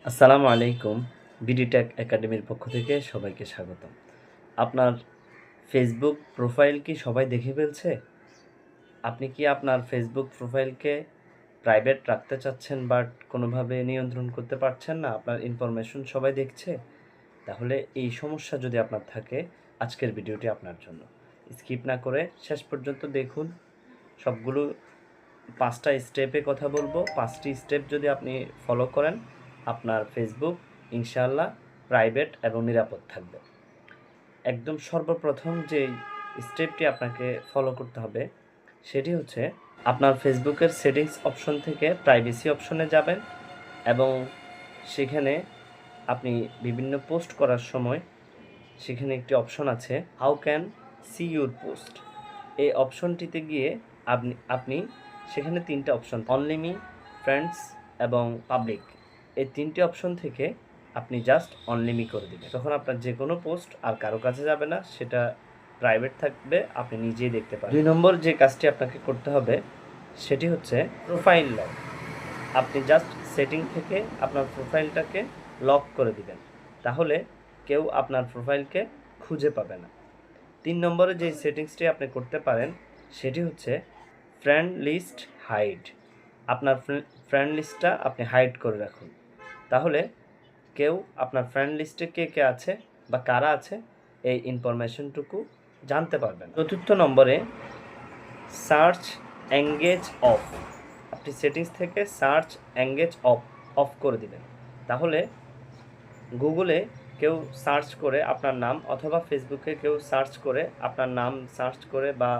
আসসালামু আলাইকুম। বিডিটেক একাডেমির পক্ষ থেকে সবাইকে স্বাগতম। আপনার ফেসবুক প্রোফাইল কি সবাই দেখে ফেলছে? আপনি কি আপনার ফেসবুক প্রোফাইলকে প্রাইভেট রাখতে চাচ্ছেন বাট কোনোভাবে নিয়ন্ত্রণ করতে পারছেন না? আপনার ইনফরমেশন সবাই দেখছে? তাহলে এই সমস্যা যদি আপনার থাকে, আজকের ভিডিওটি আপনার জন্য। স্কিপ না করে শেষ পর্যন্ত দেখুন। সবগুলো 5টা স্টেপে কথা বলবো। 5টি স্টেপ যদি আপনি ফলো করেন, আপনার ফেসবুক ইনশাআল্লাহ প্রাইভেট এবং নিরাপদ থাকবে। একদম সর্বপ্রথম যে স্টেপটি আপনাকে ফলো করতে হবে সেটি হচ্ছে আপনার ফেসবুকের সেটিংস অপশন থেকে প্রাইভেসি অপশনে যাবেন এবং সেখানে আপনি বিভিন্ন পোস্ট করার সময় সেখানে একটি অপশন আছে how can see your post. এই অপশনটিতে গিয়ে আপনি সেখানে 3টা অপশন অনলি মি, ফ্রেন্ডস এবং পাবলিক, এই 3টি অপশন থেকে আপনি জাস্ট অনলি মি করে দিবেন। তখন আপনার যে কোনো পোস্ট আর কারো কাছে যাবে না, সেটা প্রাইভেট থাকবে, আপনি নিজেই দেখতে পাবেন। 2 নম্বর যে কাজটি আপনাকে করতে হবে সেটি হচ্ছে প্রোফাইল লক। আপনি জাস্ট সেটিং থেকে আপনার প্রোফাইলটাকে লক করে দিবেন, তাহলে কেউ আপনার প্রোফাইলকে খুঁজে পাবে না। 3 নম্বরে যে সেটিংসটি আপনি করতে পারেন সেটি হচ্ছে ফ্রেন্ড লিস্ট হাইড। আপনার ফ্রেন্ড লিস্টটা আপনি হাইড করে রাখুন, তাহলে কেউ আপনার ফ্রেন্ড লিস্টে কে কে আছে বা কারা আছে এই ইনফরমেশনটুকু জানতে পারবেন। 4র্থ নম্বরে সার্চ এঙ্গেজ অফ। আপনি সেটিংস থেকে সার্চ এঙ্গেজ অফ করে দিবেন, তাহলে গুগলে কেউ সার্চ করে আপনার নাম অথবা ফেসবুকে কেউ সার্চ করে আপনার নাম সার্চ করে বা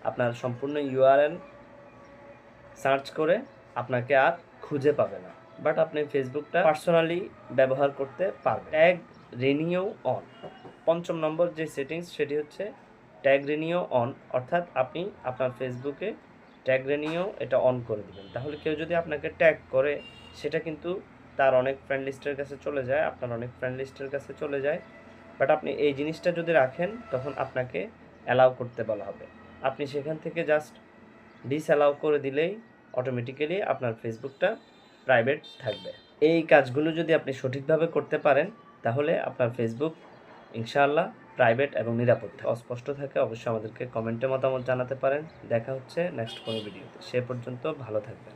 আপনার সম্পূর্ণ ইউআরএল সার্চ করে আপনাকে আর খুঁজে পাবে না, বাট আপনি ফেসবুকটা পার্সোনালি ব্যবহার করতে পারবেন। Tag renew on. 5ম নম্বর যে সেটিংস সেটি হচ্ছে ট্যাগ রিনিউ অন, অর্থাৎ আপনি আপনার ফেসবুকে ট্যাগ রিনিউ এটা অন করে দিবেন, তাহলে কেউ যদি আপনাকে ট্যাগ করে সেটা কিন্তু তার অনেক ফ্রেন্ড লিস্টের কাছে চলে যায়, আপনার অনেক ফ্রেন্ড লিস্টের কাছে চলে যায়। বাট আপনি এই জিনিসটা যদি রাখেন তখন আপনাকে অ্যালাউ করতে বলা হবে। আপনি সেখান থেকে জাস্ট ডিসঅ্যালাউ করে দিলেই অটোমেটিক্যালি আপনার ফেসবুকটা প্রাইভেট থাকবে। এই কাজগুলো যদি আপনি সঠিকভাবে করতে পারেন তাহলে আপনার ফেসবুক ইনশাআল্লাহ প্রাইভেট এবং নিরাপদ থাকে। অস্পষ্ট থাকে অবশ্যই আমাদেরকে কমেন্টে মতামত জানাতে পারেন। দেখা হচ্ছে নেক্সট কোনো ভিডিওতে। সে পর্যন্ত ভালো থাকবেন।